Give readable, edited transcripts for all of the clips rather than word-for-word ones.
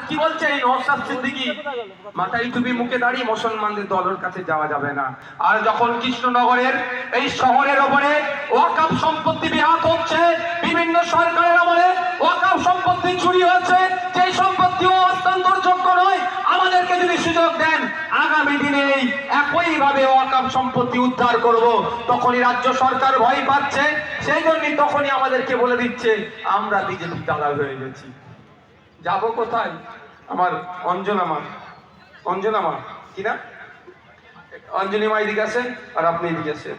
কি বলছে এই নওশাদ সিদ্দিকী? মাথায় টুপি মুখে দাঁড়িয়ে মুসলমানদের দলের কাছে যাওয়া যাবে না। আর যখন কৃষ্ণনগরের এই শহরের ওপরে ওয়াকফ সম্পত্তি বিহাত হচ্ছে, বিভিন্ন সরকারের আমলে ওয়াকফ সম্পত্তি চুরি হচ্ছে, সেই সম্পত্তিও হস্তান্তরযোগ্য নয়, আমাদেরকে যদি সুযোগ দেন আগামী দিনে এই একইভাবে ওয়াকফ সম্পত্তি উদ্ধার করব, তখনই রাজ্য সরকার ভয় পাচ্ছে। সেই জন্যই তখনই আমাদেরকে বলে দিচ্ছে আমরা বিজেপি দালাল হয়ে গেছি। যাব কোথায়? আমার অঞ্জনা মা কি না, অঞ্জনী মা এদিকে আসেন আর আপনি এদিকে আসেন,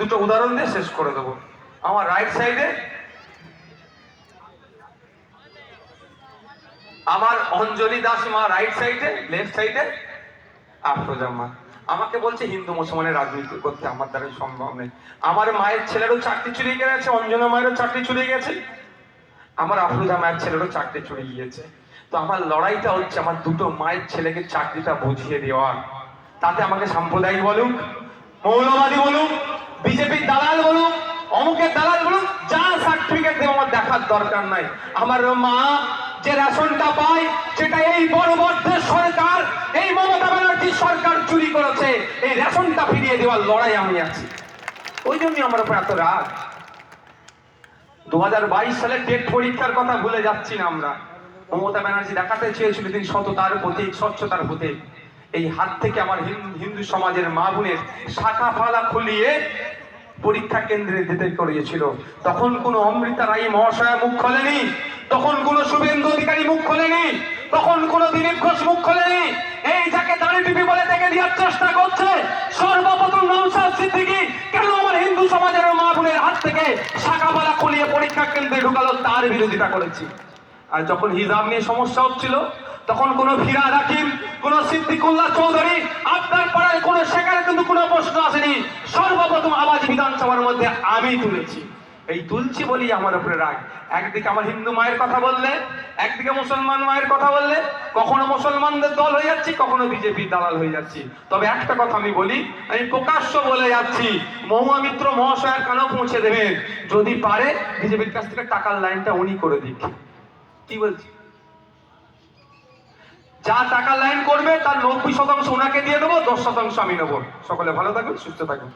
দুটো উদাহরণ দিয়ে শেষ করে দেবো। আমার রাইট সাইডে আমার অঞ্জলি দাস মা, রাইট সাইডে, লেফট সাইডে আফরোজা মা। আমাকে বলছে হিন্দু মুসলমানের রাজনীতি করতে আমার দ্বারা সম্ভব নেই। আমার মায়ের ছেলেরও চাকরি চুরি গেছে, অঞ্জনা মায়েরও চাকরি চুরি গেছে, আমার আফরোজা মায়ের ছেলেরও চাকরি চুরি গিয়েছে। তো আমার লড়াইটা হচ্ছে আমার দুটো মায়ের ছেলেকে চাকরিটা বুঝিয়ে দেওয়া। তাতে আমাকে সাম্প্রদায়িক বলুক, মৌলবাদী বলুক, বিজেপির দালাল বলুক, অমুকের দালাল বলুক, যা সার্টিফিকেট দেবো আমার দেখার দরকার নাই। আমার মা যে রেশনটা পায় সেটা এই বর্বরদের সরকার, এই মমতা ব্যানার্জি সরকার চুরি করেছে, এই রেশনটা ফিরিয়ে দেওয়ার লড়াই আমি আছি। ওই জন্যই আমার উপর এত রাগ। 2022 সালের টেট পরীক্ষার কথা ভুলে যাচ্ছি না আমরা। মমতা ব্যানার্জি দেখাতে চেয়েছিল তিনি সততার প্রতীক, স্বচ্ছতার প্রতীক। এই হাত থেকে আমার হিন্দু সমাজের মা বোনের শাখা ফালা খুলিয়ে পরীক্ষা কেন্দ্রে দিতে করিয়েছিল। তখন কোনো অমৃতা রায় মহাশয়া মুখ খোলেনি, তখন কোনো শুভেন্দু অধিকারী মুখ খোলেনি, তখন কোনো দিলীপ ঘোষ মুখ খোলেনি। এই যাকে দাঁড়ি টিপি বলে দেখে দেওয়ার চেষ্টা করছে সর্বপ্রথম নওশাদ সিদ্দিকী কেন আমার হিন্দু সমাজের মা বোনের হাত থেকে শাখা ফালা খুলিয়ে পরীক্ষা কেন্দ্রে ঢুকালো, তার বিরোধিতা করেছি। আর যখন হিজাব নিয়ে সমস্যা হচ্ছিল তখন কোনো ফিরাদ হাকিম, কোনো সিদ্দিকুল্লাহ চৌধুরী, আপনার পাড়ায় কোনো সেখানে কিন্তু কোনো প্রশ্ন আসেনি, সর্বপ্রথম আওয়াজ বিধানসভার মধ্যে আমি তুলেছি। এই তুলছি বলি আমার উপরে রাগ। একদিকে আমার হিন্দু মায়ের কথা বললে, একদিকে মুসলমান মায়ের কথা বললে, কখনো মুসলমানদের দল হয়ে যাচ্ছি, কখনো বিজেপির দালাল হয়ে যাচ্ছি। তবে একটা কথা আমি বলি, আমি প্রকাশ্য বলে যাচ্ছি, মহুয়া মিত্র মহাশয়ের কানেও পৌঁছে দেবেন, যদি পারে বিজেপির কাছ থেকে টাকার লাইনটা উনি করে দিক। কি বলছি? যা টাকা লাইন করবে তার 90% ওনাকে দিয়ে দেবো, 10% আমি নেবো। সকলে ভালো থাকুন, সুস্থ থাকুন।